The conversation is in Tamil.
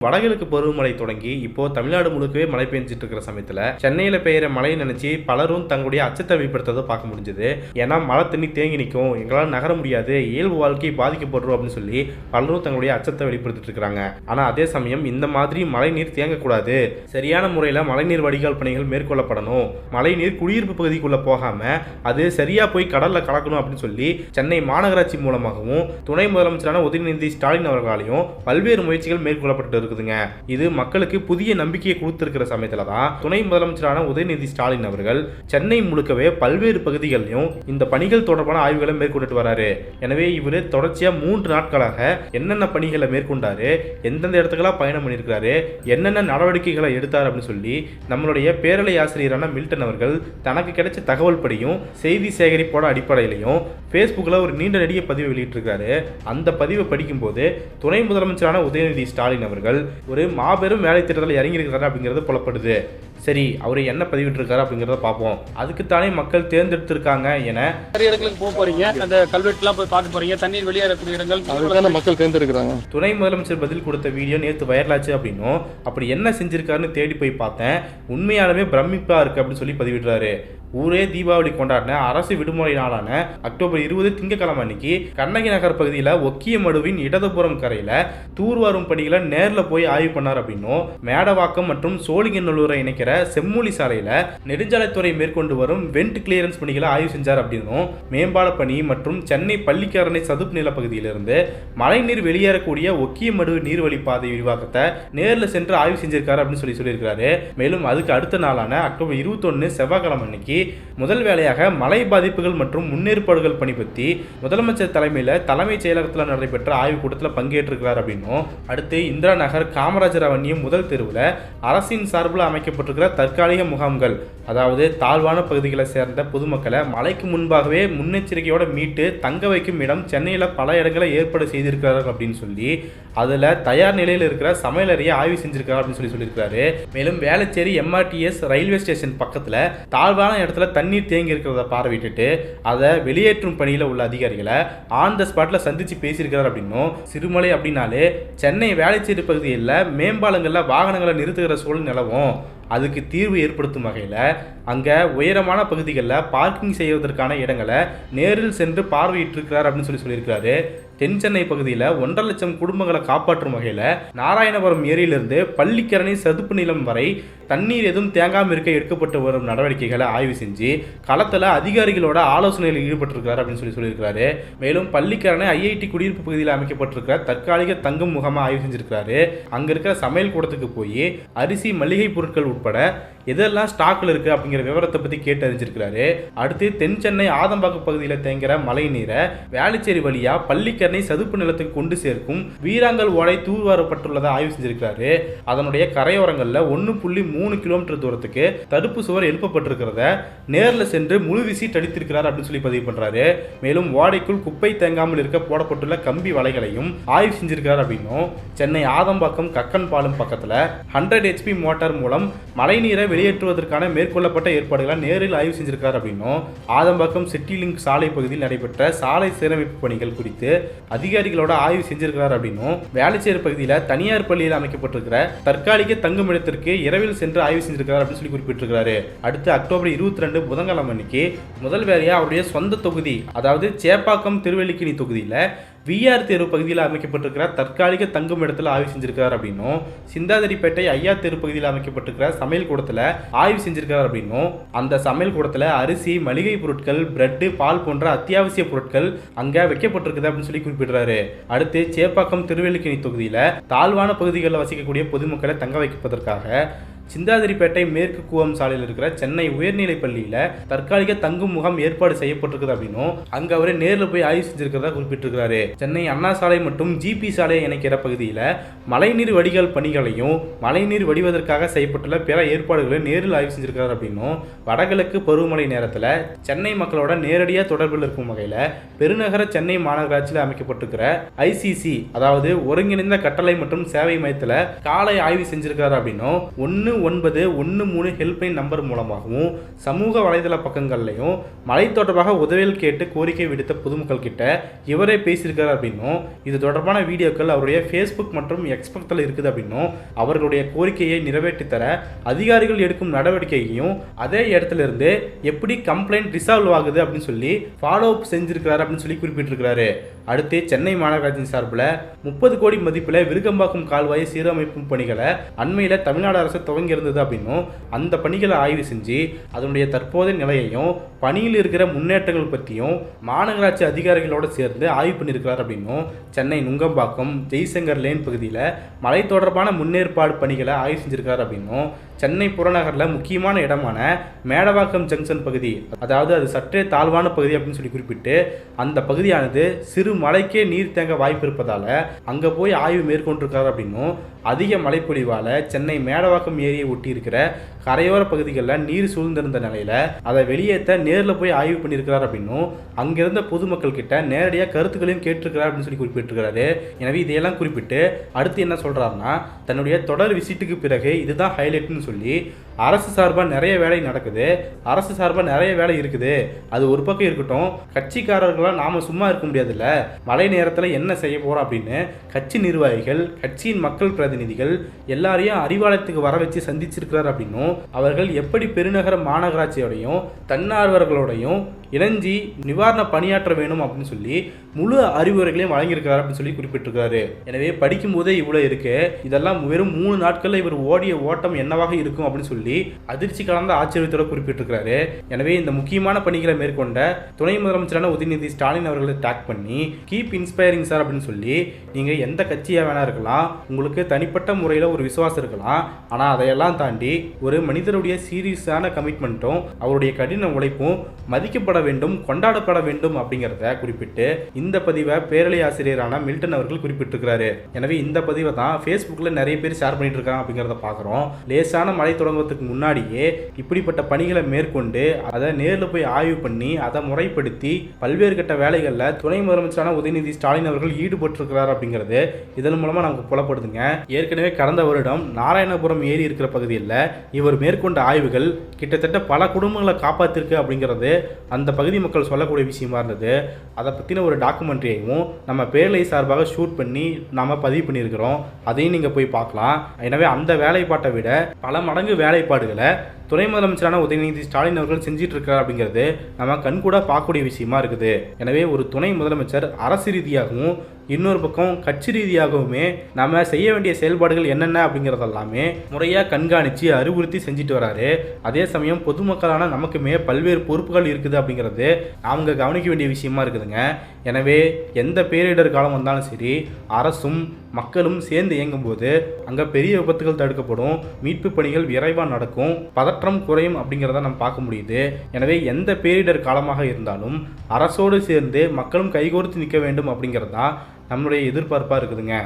வடகிழக்கு பருவமழை தொடங்கி இப்போ தமிழ்நாடு முழுக்கவே மழை பெஞ்சிட்டு இருக்கிற சமயத்துல சென்னையில பெய்யற மழையை நினைச்சு பலரும் தங்களுடைய அச்சத்தை வெளிப்படுத்துறதை பார்க்க முடிஞ்சது. ஏன்னா மழை தண்ணி தேங்கி நிற்கும், எங்களால் நகர முடியாது, இயல்பு வாழ்க்கை பாதிக்கப்படுறோம் அப்படின்னு சொல்லி பலரும் தங்களுடைய அச்சத்தை வெளிப்படுத்திட்டு இருக்கிறாங்க. ஆனா அதே சமயம் இந்த மாதிரி மழை நீர் தேங்கக்கூடாது, சரியான முறையில் மழைநீர் வடிகால் பணிகள் மேற்கொள்ளப்படணும், மழை நீர் குடியிருப்பு பகுதிக்குள்ள போகாம அது சரியா போய் கடல்ல கலக்கணும் அப்படின்னு சொல்லி சென்னை மாநகராட்சி மூலமாகவும் துணை முதலமைச்சரான உதயநிதி ஸ்டாலின் அவர்களாலையும் பல்வேறு முயற்சிகள் மேற்கொள்ளப்பட்டு இது மக்களுக்கு புதிய நம்பிக்கையை கொடுத்திருக்கிற சமயத்துல தான் துணை முதலமைச்சரான உதயநிதி ஸ்டாலின் அவர்கள் சென்னை முழுக்கவே பல்வேறு பகுதிகளிலும் இந்த பணிகள் தொடர்பான ஆய்வுகளை மேற்கொண்டு வராரு. எனவே இவர் தொடர்ச்சியா 3 நாட்களாக என்னென்ன பணிகளை மேற்கொண்டாரு, எந்தெந்த இடத்துக்கெல்லாம் பயணம் பண்ணியிருக்காரு, என்னென்ன நடவடிக்கைகளை எடுத்தார் அப்படின்னு சொல்லி நம்மளுடைய பேரலை ஆசிரியரான மில்டன் அவர்கள் தனக்கு கிடைச்ச தகவல் படியும் செய்தி சேகரிப்போட அடிப்படையிலையும் Facebookல ஒரு நீண்ட நெடிய பதிவை வெளியிட்டிருக்காரு. அந்த பதிவை படிக்கும் போது துணை முதலமைச்சரான உதயநிதி ஸ்டாலின் அவர்கள் ஒரு மாபெரும் வேலை திட்டத்தில் இறங்கியிருக்கிறாரு அப்படிங்கிறது புலப்படுது. சரி, அவர் என்ன பதிவிட்டிருக்காரு அப்படிங்கிறத பார்ப்போம். அதுக்குத்தானே மக்கள் தேர்ந்தெடுத்திருக்காங்க என நிறைய இடங்களுக்கு போக போறீங்க, அந்த கல்வெட்டுலாம் போய் பார்க்க போறீங்க, தண்ணீர் வெளியேறக்கூடிய இடங்கள் அதுக்கான மக்கள் தேர்ந்தெடுக்கிறாங்க. துணை முதலமைச்சர் பதில் கொடுத்த வீடியோ நேற்று வைரலாச்சு அப்படின்னும் அப்படி என்ன செஞ்சிருக்காருன்னு தேடி போய் பார்த்தேன், உண்மையாலுமே பிரமிப்பா இருக்கு அப்படின்னு சொல்லி பதிவிடுறாரு. ஊரே தீபாவளி கொண்டாடின அரசு விடுமுறை நாளான அக்டோபர் 20 திங்கட்கிழமை அன்னைக்கு கண்ணகி நகர் பகுதியில் ஒக்கியமடுவின் இடதுபுறம் கரையில் தூர்வாரும் பணிகளை நேரில் போய் ஆய்வு பண்ணார் அப்படின்னும் மேடவாக்கம் மற்றும் சோழிங்கநல்லூரை இணைக்கிற செம்மொழி சாலையில் நெடுஞ்சாலைத்துறை மேற்கொண்டு வரும் வெண்ட் கிளியரன்ஸ் பணிகளை ஆய்வு செஞ்சார் அப்படின்னும் மேம்பால பணி மற்றும் சென்னை பள்ளிக்கரணை சதுப்பு நில பகுதியிலிருந்து மழைநீர் வெளியேறக்கூடிய ஒக்கியமடு நீர்வழிப்பாதை விரிவாக்கத்தை நேரில் சென்று ஆய்வு செஞ்சிருக்காரு அப்படின்னு சொல்லியிருக்காரு. மேலும் அதுக்கு அடுத்த நாளான அக்டோபர் 21 செவ்வாய்க்கிழமை அன்னைக்கு முதல் வேளையாக மழை பாதிப்புகள் மற்றும் முன்னேற்பாடுகள் பணி பற்றி முதலமைச்சர் தலைமையில் தலைமைச் செயலகத்தில் நடைபெற்ற ஆய்வுக் கூட்டத்தில் பங்கேற்றிருக்கிறார் அப்படின்னும் அடுத்து இந்திரா நகர் காமராஜர் அவனியும் முதல் தெருவில் அரசின் சார்பில் அமைக்கப்பட்டிருக்கிற தற்காலிக முகாம்கள், அதாவது தாழ்வான பகுதிகளை சேர்ந்த பொதுமக்களை மழைக்கு முன்பாகவே முன்னெச்சரிக்கையோட மீட்டு தங்க வைக்கும் இடம் சென்னையில் பல இடங்களை ஏற்பாடு செய்திருக்கிறார்கள் அப்படின்னு சொல்லி அதில் தயார் நிலையில் இருக்கிற சமையலறையை ஆய்வு செஞ்சிருக்காரு அப்படின்னு சொல்லியிருக்காரு. மேலும் வேளச்சேரி MRTS ரயில்வே ஸ்டேஷன் பக்கத்தில் தாழ்வான இடத்துல தண்ணீர் தேங்கி இருக்கிறத பார்வையிட்டு அதை வெளியேற்றும் பணியில் உள்ள அதிகாரிகளை ஆன் த ஸ்பாட்ல சந்திச்சு பேசியிருக்கிறார் அப்படின்னும் சிறுமலை அப்படின்னாலே சென்னை வேளச்சேரி பகுதியில் மேம்பாலங்களில் வாகனங்களை நிறுத்துகிற சூழல் நிலவும், அதுக்கு தீர்வு ஏற்படுத்தும் வகையில் அங்கே உயரமான பகுதிகளில் பார்க்கிங் செய்வதற்கான இடங்களை நேரில் சென்று பார்வையிட்டிருக்கிறார் அப்படின்னு சொல்லியிருக்காரு. தென் சென்னை பகுதியில் 1.5 லட்சம் குடும்பங்களை காப்பாற்றும் வகையில் நாராயணபுரம் ஏரியிலிருந்து பள்ளிக்கரணை சதுப்பு நிலம் வரை தண்ணீர் எதுவும் தேங்காமல் இருக்க எடுக்கப்பட்டு வரும் நடவடிக்கைகளை ஆய்வு செஞ்சு களத்தில் அதிகாரிகளோட ஆலோசனையில் ஈடுபட்டிருக்கிறார் அப்படின்னு சொல்லியிருக்காரு. மேலும் பள்ளிக்கரணை IIT குடியிருப்பு பகுதியில் அமைக்கப்பட்டிருக்கிற தற்காலிக தங்கும் முகாமை ஆய்வு செஞ்சிருக்கிறாரு. அங்கே இருக்கிற சமையல் கூடத்துக்கு போய் அரிசி மளிகை பொருட்கள் உட்பட எதெல்லாம் ஸ்டாக்ல இருக்கு அப்படிங்கிற விவரத்தை பற்றி கேட்டு அறிஞ்சிருக்கிறாரு. அடுத்து தென் சென்னை ஆதம்பாக்கம் பகுதியில் தேங்குற மழை நீரை வேளச்சேரி வழியா பள்ளிக்கரணை சதுப்பு நிலத்துக்கு கொண்டு சேர்க்கும் வீராங்கல் ஓடை தூர்வாரப்பட்டுள்ளதை ஆய்வு செஞ்சிருக்கிறாரு. அதனுடைய கரையோரங்களில் 1.3 கிலோமீட்டர் தூரத்துக்கு தடுப்பு சுவர் எழுப்பப்பட்டிருக்கிறத நேரில் சென்று முழு விசிட் அடித்திருக்கிறார் அப்படின்னு சொல்லி பதிவு பண்றாரு. மேலும் ஓடைக்குள் குப்பை தேங்காமல் இருக்க போடப்பட்டுள்ள கம்பி வலைகளையும் ஆய்வு செஞ்சிருக்கிறார் அப்படின்னும் சென்னை ஆதம்பாக்கம் கக்கன் பாலம் பக்கத்தில் 100 HP மோட்டார் மூலம் மழைநீரை வெளியேற்றுவதற்கான மேற்கொள்ளப்பட்ட ஏற்பாடுகளை நேரில் ஆய்வு செஞ்சிருக்கார் அப்படின்னும் ஆதம்பாக்கம் சிட்டிலிங்க் சாலை பகுதியில் நடைபெற்ற சாலை சீரமைப்பு பணிகள் குறித்து அதிகாரிகளோட ஆய்வு செஞ்சிருக்கிறார் அப்படின்னும் வேளச்சேரி பகுதியில் தனியார் பள்ளியில் அமைக்கப்பட்டிருக்கிற தற்காலிக தங்குமிடத்திற்கு இரவில் சென்று ஆய்வு செஞ்சிருக்கிறார் அப்படின்னு சொல்லி குறிப்பிட்டிருக்கிறாரு. அடுத்து அக்டோபர் 22 புதன்கிழமை அன்னைக்கு முதல் வேலையா அவருடைய சொந்த தொகுதி, அதாவது சேப்பாக்கம் திருவல்லிக்கேணி தொகுதியில் VR தேர்வு பகுதியில் அமைக்கப்பட்டிருக்கிற தற்காலிக தங்கும் இடத்துல ஆய்வு செஞ்சிருக்கார் அப்படின்னும் சிந்தாதிரிப்பேட்டை ஐயா தேர்வு பகுதியில் அமைக்கப்பட்டிருக்கிற சமையல் கூடத்தில் ஆய்வு செஞ்சிருக்கார் அப்படின்னும் அந்த சமையல் கூடத்தில் அரிசி மளிகை பொருட்கள் பிரெட்டு பால் போன்ற அத்தியாவசிய பொருட்கள் அங்கே வைக்கப்பட்டிருக்குது அப்படின்னு சொல்லி குறிப்பிடுறாரு. அடுத்து சேப்பாக்கம் திருவல்லிக்கேணி தொகுதியில் தாழ்வான பகுதிகளில் வசிக்கக்கூடிய பொதுமக்களை தங்க வைப்பதற்காக சிந்தாதிரிப்பேட்டை மேற்கு கூவம் சாலையில் இருக்கிற சென்னை உயர்நிலை பள்ளியில் தற்காலிக தங்கும் முகாம் ஏற்பாடு செய்யப்பட்டிருக்குது அப்படின்னும் அங்கே அவரை நேரில் போய் ஆய்வு செஞ்சிருக்கிறதா குறிப்பிட்டிருக்கிறாரு. சென்னை அண்ணா சாலை மற்றும் GP சாலையை இணைக்கிற பகுதியில் மழைநீர் வடிகால் பணிகளையும் மழைநீர் வடிவதற்காக செய்யப்பட்டுள்ள பிற ஏற்பாடுகளை நேரில் ஆய்வு செஞ்சிருக்கிறார் அப்படின்னும் வடகிழக்கு பருவமழை நேரத்தில் சென்னை மக்களோட நேரடியாக தொடர்பில் இருக்கும் வகையில் பெருநகர சென்னை மாநகராட்சியில் அமைக்கப்பட்டிருக்கிற ICC, அதாவது ஒருங்கிணைந்த கட்டளை மற்றும் சேவை மையத்தில் காலை ஆய்வு செஞ்சிருக்காரு அப்படின்னும் 1 1913 ஹெல்ப்லைன் நம்பர் மூலமாகவும் சமூக வலைதள பக்கங்கள்லையும் மழை தொடர்பாக உதவிகள் கேட்டு கோரிக்கை விடுத்த பொதுமக்கள் கிட்ட இவரே பேசியிருக்காரு அப்படின்னும், இது தொடர்பான வீடியோக்கள் அவருடைய ஃபேஸ்புக் மற்றும் எக்ஸ் பக்கத்தில் இருக்குது அப்படின்னும், அவர்களுடைய கோரிக்கையை நிறைவேற்றி தர அதிகாரிகள் எடுக்கும் நடவடிக்கையையும் அதே இடத்துல இருந்து எப்படி கம்ப்ளைண்ட் ரிசால்வ் ஆகுது அப்படின்னு சொல்லி ஃபாலோ அப் செஞ்சிருக்கிறாரு அப்படின்னு சொல்லி குறிப்பிட்டிருக்கிறாரு. அடுத்து சென்னை மாநகராட்சி சார்பில் 30 கோடி மதிப்பில் விருகம்பாக்கம் கால்வாய் சீரமைப்பு பணிகளை அண்மையில் தமிழ்நாடு அரசு துவங்கி இருந்தது அப்படின்னும், அந்த பணிகளை ஆய்வு செஞ்சு அதனுடைய தற்போதைய நிலையையும் பணியில் இருக்கிற முன்னேற்றங்கள் பற்றியும் மாநகராட்சி அதிகாரிகளோடு சேர்ந்து ஆய்வு பண்ணியிருக்கிறார் அப்படின்னும், சென்னை நுங்கம்பாக்கம் ஜெய்சங்கர் லேன் பகுதியில் மழை தொடர்பான முன்னேற்பாடு பணிகளை ஆய்வு செஞ்சிருக்காரு அப்படின்னும், சென்னை புறநகரில் முக்கியமான இடமான மேடவாக்கம் ஜங்ஷன் பகுதி, அதாவது அது சற்றே தாழ்வான பகுதி அப்படின்னு சொல்லி குறிப்பிட்டு, அந்த பகுதியானது சிறு மழைக்கே நீர் தேங்க வாய்ப்பு இருப்பதால் அங்கே போய் ஆய்வு மேற்கொண்டிருக்காரு அப்படின்னும், அதிக மழைப்பொழிவால் சென்னை மேடவாக்கம் ஏரியை ஒட்டி இருக்கிற கரையோர பகுதிகளில் நீர் சூழ்ந்திருந்த நிலையில் அதை வெளியேற்ற நேரில் போய் ஆய்வு பண்ணியிருக்கிறார் அப்படின்னும், அங்கிருந்த பொதுமக்கள் கிட்ட நேரடியாக கருத்துக்களையும் கேட்டிருக்கிறார் அப்படின்னு சொல்லி குறிப்பிட்டிருக்கிறாரு. எனவே இதையெல்லாம் குறிப்பிட்டு அடுத்து என்ன சொல்கிறாருன்னா, தன்னுடைய தொடர் விசிட்டுக்கு பிறகு இதுதான் ஹைலைட்னு சொல்லி, அரசு சார்பாக நிறைய வேலை நடக்குது, அரசு சார்பாக நிறைய வேலை இருக்குது, அது ஒரு பக்கம் இருக்கட்டும், கட்சிக்காரர்களாக நாம் சும்மா இருக்க முடியாதுல்ல, மழை நேரத்தில் என்ன செய்ய போகிறோம் அப்படின்னு கட்சி நிர்வாகிகள், கட்சியின் மக்கள் பிரதிநிதிகள் எல்லாரையும் அறிவாலயத்துக்கு வர வச்சு சந்திச்சிருக்கிறார் அப்படின்னும், அவர்கள் எப்படி பெருநகர மாநகராட்சியோடையும் தன்னார்வர்களோடையும் இணைஞ்சி நிவாரண பணியாற்ற வேணும் அப்படின்னு சொல்லி முழு அறிவுரைகளையும் வழங்கியிருக்கிறார் அப்படின்னு சொல்லி குறிப்பிட்டிருக்காரு. எனவே படிக்கும் போதே இவ்வளோ இருக்கு, இதெல்லாம் வெறும் 3 நாட்களில் இவர் ஓடிய ஓட்டம் என்னவாக இருக்கும் அப்படின்னு சொல்லி அதிர்ச்சி கலந்த ஆச்சரியத்தோட குறிப்பிட்டிருக்கிறாரு. எனவே இந்த முக்கியமான பணிகளை மேற்கொண்ட துணை முதலமைச்சரான உதயநிதி ஸ்டாலின் அவர்களை டேக் பண்ணி கீப் இன்ஸ்பைரிங் சார் அப்படின்னு சொல்லி, நீங்கள் எந்த கட்சியாக வேணா இருக்கலாம், உங்களுக்கு தனிப்பட்ட முறையில் ஒரு விசுவாசம் இருக்கலாம், ஆனால் அதையெல்லாம் தாண்டி ஒரு மனிதருடைய சீரியஸான கமிட்மெண்ட்டும் அவருடைய கடின உழைப்பும் மதிக்கப்பட வேண்டும், கொண்டாடப்பட வேண்டும் அப்படிங்கிறத குறிப்பிட்டு இந்த பதிவை பேரலை ஆசிரியரான மில்டன் அவர்கள் குறிப்பிட்டிருக்கிறாரு. எனவே இந்த பதிவை தான் ஃபேஸ்புக்கில் நிறைய பேர் ஷேர் பண்ணிட்டு இருக்காங்க அப்படிங்கிறத பார்க்குறோம். லேசான மழை தொடங்குவதற்கு முன்னாடியே இப்படிப்பட்ட பணிகளை மேற்கொண்டு அதை நேரில் போய் ஆய்வு பண்ணி அதை முறைப்படுத்தி பல்வேறு கட்ட வேலைகளில் துணை முதலமைச்சரான உதயநிதி ஸ்டாலின் அவர்கள் ஈடுபட்டிருக்கிறார் அப்படிங்கிறது இதன் மூலமாக நமக்கு புலப்படுதுங்க. ஏற்கனவே கடந்த வருடம் நாராயணபுரம் ஏரி இருக்கிற பகுதியில் இவர் மேற்கொண்ட ஆய்வுகள் கிட்டத்தட்ட பல குடும்பங்களை காப்பாற்றிருக்கு அப்படிங்கிறது அந்த பகுதி மக்கள் சொல்லக்கூடிய விஷயமா இருந்தது. அதை பற்றின ஒரு டாக்குமெண்ட்ரியையும் நம்ம பேரலை சார்பாக ஷூட் பண்ணி நாம் பதிவு பண்ணியிருக்கிறோம், அதையும் நீங்கள் போய் பார்க்கலாம். எனவே அந்த வேலைப்பாட்டை விட பல மடங்கு வேலைப்பாடுகளை துணை முதலமைச்சரான உதயநிதி ஸ்டாலின் அவர்கள் செஞ்சிட்டு இருக்கார் அப்படிங்கிறது நம்ம கண்கூட பார்க்கக்கூடிய விஷயமா இருக்குது. எனவே ஒரு துணை முதலமைச்சர் அரசு ரீதியாகவும் இன்னொரு பக்கம் கட்சி ரீதியாகவுமே நம்ம செய்ய வேண்டிய செயல்பாடுகள் என்னென்ன அப்படிங்கிறதெல்லாமே முறையாக கண்காணித்து அறிவுறுத்தி செஞ்சுட்டு வராரு. அதே சமயம் பொதுமக்களான நமக்குமே பல்வேறு பொறுப்புகள் இருக்குது அப்படிங்கிறது அவங்க கவனிக்க வேண்டிய விஷயமா இருக்குதுங்க. எனவே எந்த பேரிடர் காலம் வந்தாலும் சரி, அரசும் மக்களும் சேர்ந்து இயங்கும்போது அங்கே பெரிய விபத்துகள் தடுக்கப்படும், மீட்பு பணிகள் விரைவாக நடக்கும், பதற்றம் குறையும் அப்படிங்கிறத நம்ம பார்க்க முடியுது. எனவே எந்த பேரிடர் காலமாக இருந்தாலும் அரசோடு சேர்ந்து மக்களும் கைகோர்த்து நிற்க வேண்டும் அப்படிங்கிறது தான் நம்மளுடைய எதிர்பார்ப்பாக இருக்குதுங்க.